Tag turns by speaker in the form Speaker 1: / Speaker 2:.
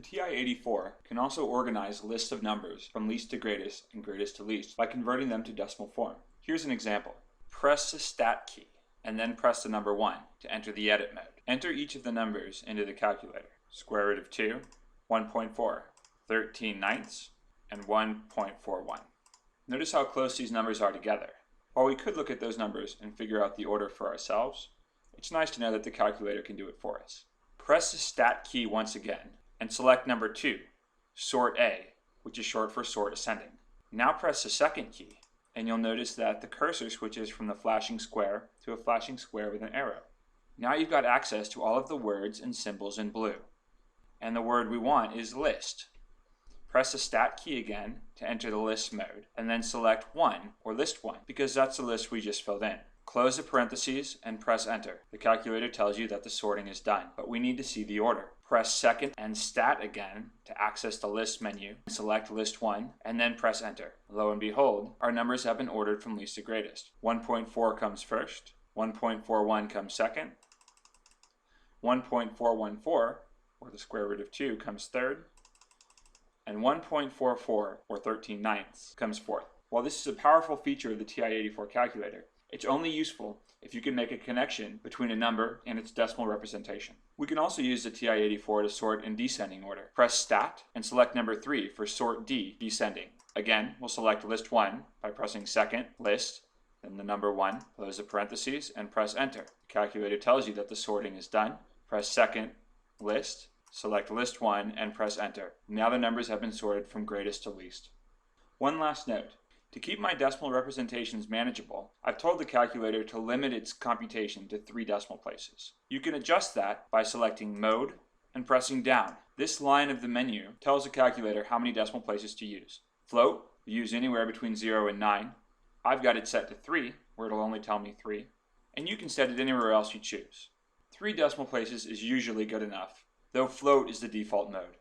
Speaker 1: TI-84 can also organize lists of numbers from least to greatest and greatest to least by converting them to decimal form. Here's an example. Press the Stat key and then press the number 1 to enter the edit mode. Enter each of the numbers into the calculator. Square root of 2, 1.4, 13 ninths, and 1.41. Notice how close these numbers are together. While we could look at those numbers and figure out the order for ourselves, it's nice to know that the calculator can do it for us. Press the Stat key once again and select number 2, Sort A, which is short for Sort Ascending. Now press the second key and you'll notice that the cursor switches from the flashing square to a flashing square with an arrow. Now you've got access to all of the words and symbols in blue. And the word we want is list. Press the Stat key again to enter the list mode, and then select 1 or list 1 because that's the list we just filled in. Close the parentheses and press enter. The calculator tells you that the sorting is done, but we need to see the order. Press second and Stat again to access the list menu, select list 1, and then press enter. Lo and behold, our numbers have been ordered from least to greatest. 1.4 comes first, 1.41 comes second, 1.414, or the square root of 2, comes third, and 1.44, or 13 ninths, comes fourth. While this is a powerful feature of the TI-84 calculator, it's only useful if you can make a connection between a number and its decimal representation. We can also use the TI-84 to sort in descending order. Press Stat and select number 3 for Sort D, descending. Again, we'll select list 1 by pressing second, list, then the number 1, close the parentheses, and press enter. The calculator tells you that the sorting is done. Press second, list, select list 1, and press enter. Now the numbers have been sorted from greatest to least. One last note. To keep my decimal representations manageable, I've told the calculator to limit its computation to 3 decimal places. You can adjust that by selecting Mode and pressing down. This line of the menu tells the calculator how many decimal places to use. Float, use anywhere between 0 and 9. I've got it set to 3, where it'll only tell me 3. And you can set it anywhere else you choose. 3 decimal places is usually good enough, though float is the default mode.